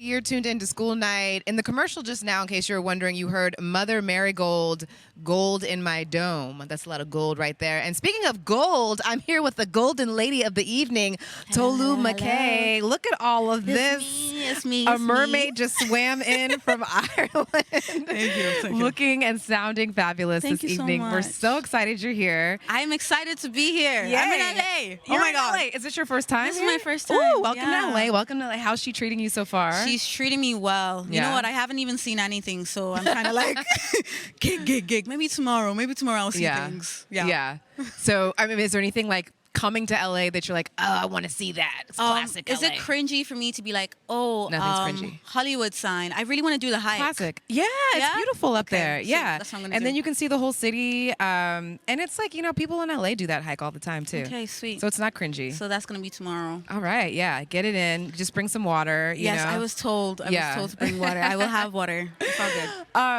You're tuned into School Night. In the commercial just now, in case you're wondering, you heard Mother Marigold, Gold in My Dome. That's a lot of gold right there. And speaking of gold, I'm here with the golden lady of the evening, Tolu Makay. Look at all of this. It's me. A mermaid just swam in from Ireland. Thank you. Looking and sounding fabulous Thank this you so evening. We're much. so excited you're here. I'm excited to be here. Yay. I'm in LA. You're oh my in God. LA. Is this your first time This is here? my first time. Ooh, welcome Yeah. to LA. Welcome to LA. How's she treating you so far? She's treating me well. You Yeah. know what? I haven't even seen anything, so I'm kind of like, gig. Maybe tomorrow I'll see things. Yeah. So, I mean, is there anything like coming to LA that you're like, oh, I want to see that? It's classic Is LA. it cringy for me to be like, oh, Nothing's cringy. Hollywood sign? I really want to do the hike. Classic. Yeah, it's Yeah? beautiful up Okay, there. so Yeah. that's what I'm gonna and do. then you can see the whole city. And it's like, people in LA do that hike all the time too. Okay, sweet. So it's not cringy. So that's gonna be tomorrow. All right. Yeah. Get it in. Just bring some water. You Yes, know? I was told. I Yeah. was told to bring water. I will have water. It's all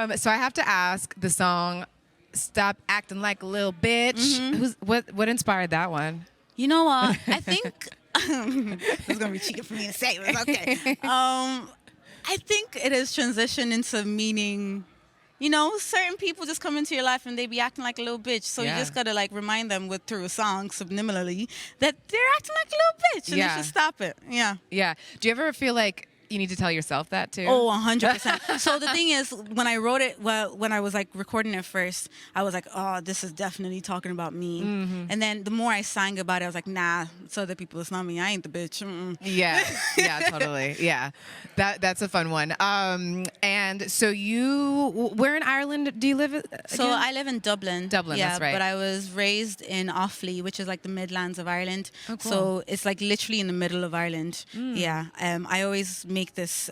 good. So I have to ask the song "Stop Acting Like a Little Bitch." Mm-hmm. What inspired that one? You know what? I think it's gonna be cheeky for me to say, but it's okay. I think it has transitioned into meaning. Certain people just come into your life and they be acting like a little bitch. So Yeah. you just gotta like remind them through a song subliminally that they're acting like a little bitch and Yeah. you should stop it. Yeah. Yeah. Do you ever feel like you need to tell yourself that too? Oh, 100%. So the thing is, when I wrote it, when I was like recording it first, I was like, oh, this is definitely talking about me. And then the more I sang about it, I was like, nah, it's other people. It's not me. I ain't the bitch. Yeah, totally. Yeah, that's a fun one. And so where in Ireland do you live? Again? So I live in Dublin. Dublin, yeah, that's right. But I was raised in Offaly, which is like the Midlands of Ireland. Oh, cool. So it's like literally in the middle of Ireland. Yeah. I always make this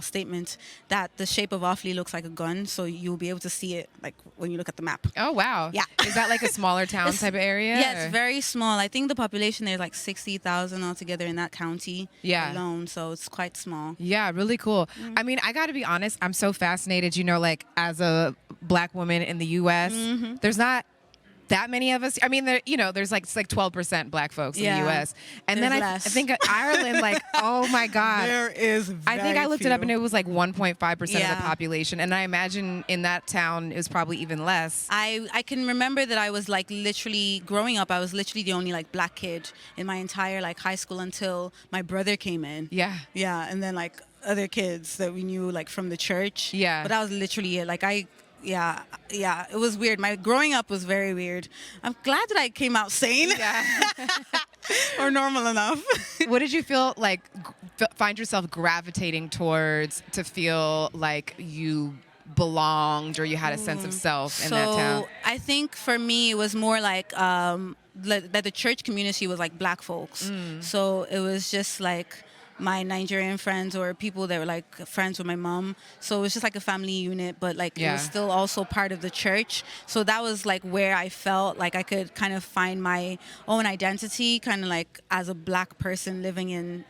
statement that the shape of Offaly looks like a gun, so you'll be able to see it like when you look at the map. Oh wow. Yeah. Is that like a smaller town type of area? Yeah, or? it's very small. I think the population there is like 60,000 altogether in that county alone, so it's quite small. Yeah, really cool. I mean, I got to be honest, I'm so fascinated, like as a black woman in the US, there's not that many of us. I mean, there's like 12% black folks in the US. And then I think Ireland, like, oh my God. There is I think I looked it up and it was like 1.5% of Yeah. the population. And I imagine in that town it was probably even less. I can remember that I was like literally growing up, I was literally the only like black kid in my entire like high school until my brother came in. Yeah. Yeah, and then like other kids that we knew like from the church. Yeah. But that was literally it. Like yeah, it was weird. My growing up was very weird. I'm glad that I came out sane. Yeah. or normal enough. What did you feel like, find yourself gravitating towards to feel like you belonged or you had a sense of self in that town? So I think for me it was more like that the church community was like black folks. So it was just like my Nigerian friends or people that were like friends with my mom. So it was just like a family unit, but like it was still also part of the church. So that was like where I felt like I could kind of find my own identity, kind of like as a black person living in,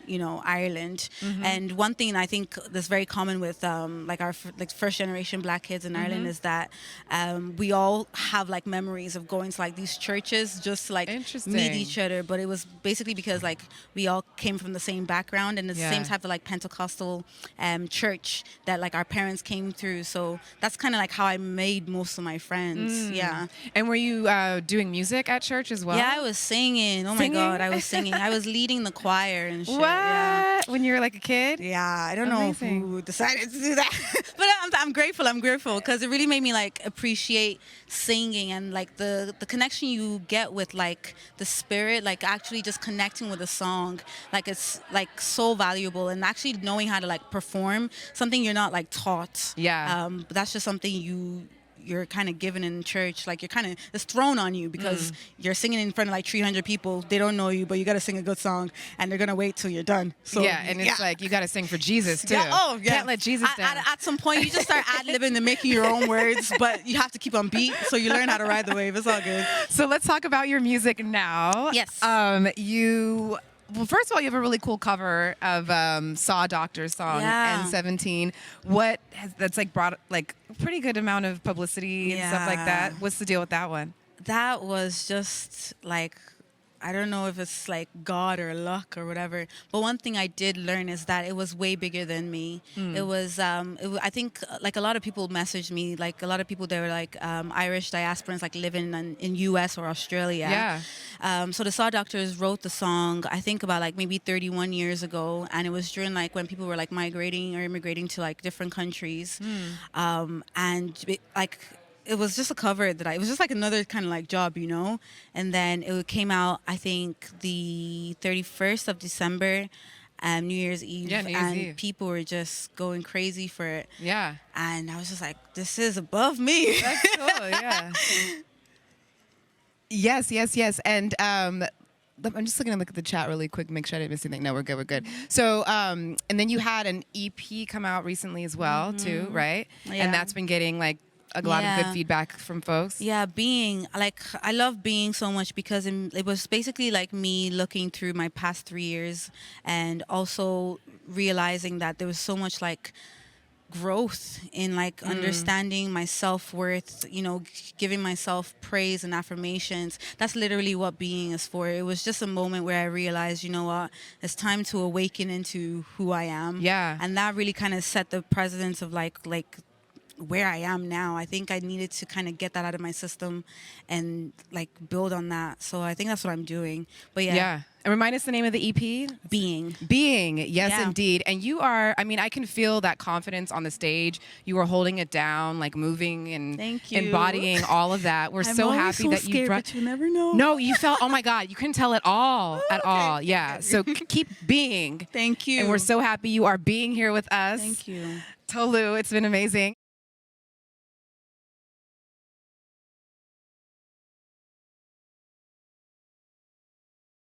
Ireland. And one thing I think that's very common with like our first generation black kids in Ireland is that we all have like memories of going to like these churches just to like meet each other. But it was basically because like we all came from the same background and the same type of like Pentecostal church that like our parents came through. So that's kind of like how I made most of my friends. Yeah. And were you doing music at church as well? Yeah, I was singing. Oh my God, I was singing. I was leading the choir and shit. What? Yeah. When you were like a kid? Yeah, I don't know who decided to do that. But I'm grateful. I'm grateful because it really made me like appreciate singing and like the connection you get with like the spirit, like actually just connecting with a song. Like it's like so valuable, and actually knowing how to like perform something you're not like taught. Yeah. But that's just something you're kind of given in church. Like it's thrown on you because you're singing in front of like 300 people. They don't know you, but you got to sing a good song and they're going to wait till you're done. So yeah. And it's like, you got to sing for Jesus too. Yeah. Oh, yeah. Can't let Jesus down. At some point, you just start ad-libbing and making your own words, but you have to keep on beat. So you learn how to ride the wave. It's all good. So let's talk about your music now. Yes. Well, first of all, you have a really cool cover of Saw Doctor's song, N17. That's like brought like a pretty good amount of publicity and stuff like that. What's the deal with that one? That was just like I don't know if it's like God or luck or whatever, but one thing I did learn is that it was way bigger than me. It was, I think like a lot of people messaged me, like a lot of people, they were like Irish diasporans like living in US or Australia. Yeah. So the Saw Doctors wrote the song, I think about like maybe 31 years ago. And it was during like when people were like migrating or immigrating to like different countries. It was just a cover that it was just like another kind of like job, you know? And then it came out, I think, the 31st of December, New Year's Eve. Yeah, New Year's and Eve. People were just going crazy for it. Yeah. And I was just like, this is above me. That's cool, yeah. Yes. And I'm just looking at the chat really quick, make sure I didn't miss anything. No, we're good. So, and then you had an EP come out recently as well, too, right? Yeah. And that's been getting like a lot of good feedback from folks. Yeah, I love Being so much because it was basically like me looking through my past 3 years and also realizing that there was so much like growth in like understanding my self-worth, you know, giving myself praise and affirmations. That's literally what Being is for. It was just a moment where I realized, you know what, it's time to awaken into who I am. Yeah. And that really kind of set the precedence of like where I am now. I think I needed to kind of get that out of my system and like build on that. So I think that's what I'm doing. But Yeah. And remind us the name of the EP? Being. Yes, indeed. And you are, I mean, I can feel that confidence on the stage. You are holding it down, like moving and Thank you. embodying all of that. We're so happy that you brought. But you never know. No, you felt, oh my God, you couldn't tell at all, Yeah. So keep being. Thank you. And we're so happy you are being here with us. Thank you. Tolu, it's been amazing.